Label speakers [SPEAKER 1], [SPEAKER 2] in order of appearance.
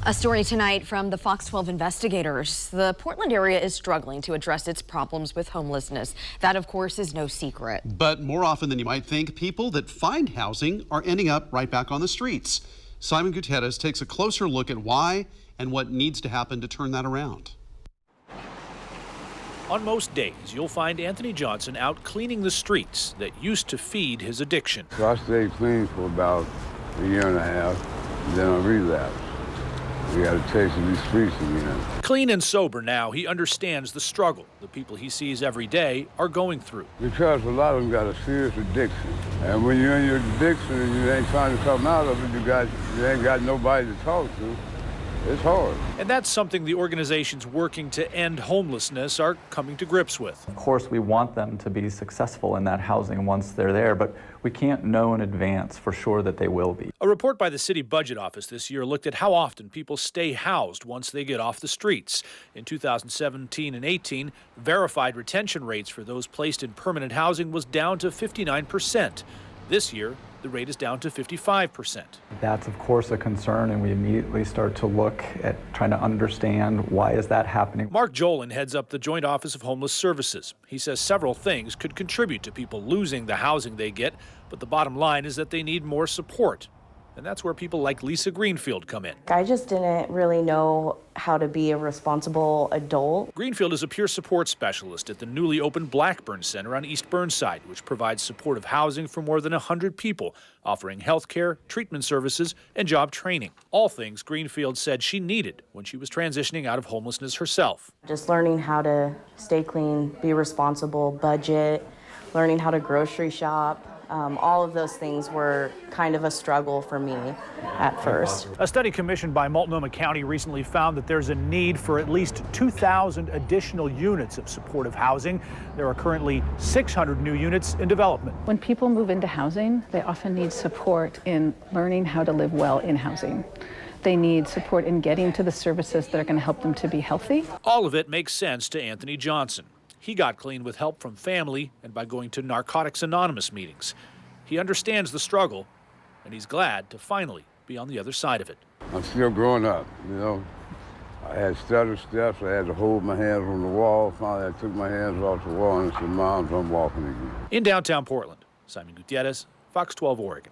[SPEAKER 1] A story tonight from the Fox 12 investigators. The Portland area is struggling to address its problems with homelessness. That, of course, is no secret.
[SPEAKER 2] But more often than you might think, people that find housing are ending up right back on the streets. Simon Gutierrez takes a closer look at why and what needs to happen to turn that around.
[SPEAKER 3] On most days, you'll find Anthony Johnson out cleaning the streets that used to feed his addiction.
[SPEAKER 4] So I stayed clean for about a year and a half, and then I relapsed. We got a taste of these streets again.
[SPEAKER 3] Clean and sober now, he understands the struggle the people he sees every day are going through.
[SPEAKER 4] Because a lot of them got a serious addiction. And when you're in your addiction and you ain't trying to come out of it, you ain't got nobody to talk to. It's hard.
[SPEAKER 3] And that's something the organizations working to end homelessness are coming to grips with.
[SPEAKER 5] Of course, we want them to be successful in that housing once they're there, but we can't know in advance for sure that they will be.
[SPEAKER 3] A report by the City Budget Office this year looked at how often people stay housed once they get off the streets. In 2017 and 18, verified retention rates for those placed in permanent housing was down to 59%. This year, the rate is down to 55%.
[SPEAKER 5] That's, of course, a concern, and we immediately start to look at trying to understand why is that happening.
[SPEAKER 3] Mark Jolin heads up the Joint Office of Homeless Services. He says several things could contribute to people losing the housing they get, but the bottom line is that they need more support. And that's where people like Lisa Greenfield come in.
[SPEAKER 6] I just didn't really know how to be a responsible adult.
[SPEAKER 3] Greenfield is a peer support specialist at the newly opened Blackburn Center on East Burnside, which provides supportive housing for more than 100 people, offering health care, treatment services, and job training. All things Greenfield said she needed when she was transitioning out of homelessness herself.
[SPEAKER 6] Just learning how to stay clean, be responsible, budget, learning how to grocery shop. All of those things were kind of a struggle for me at first.
[SPEAKER 3] A study commissioned by Multnomah County recently found that there's a need for at least 2,000 additional units of supportive housing. There are currently 600 new units in development.
[SPEAKER 7] When people move into housing, they often need support in learning how to live well in housing. They need support in getting to the services that are going to help them to be healthy.
[SPEAKER 3] All of it makes sense to Anthony Johnson. He got clean with help from family and by going to Narcotics Anonymous meetings. He understands the struggle, and he's glad to finally be on the other side of it.
[SPEAKER 4] I'm still growing up, you know. I had stutter steps. I had to hold my hands on the wall. Finally, I took my hands off the wall and said, "Mom, I'm walking again."
[SPEAKER 3] In downtown Portland, Simon Gutierrez, Fox 12 Oregon.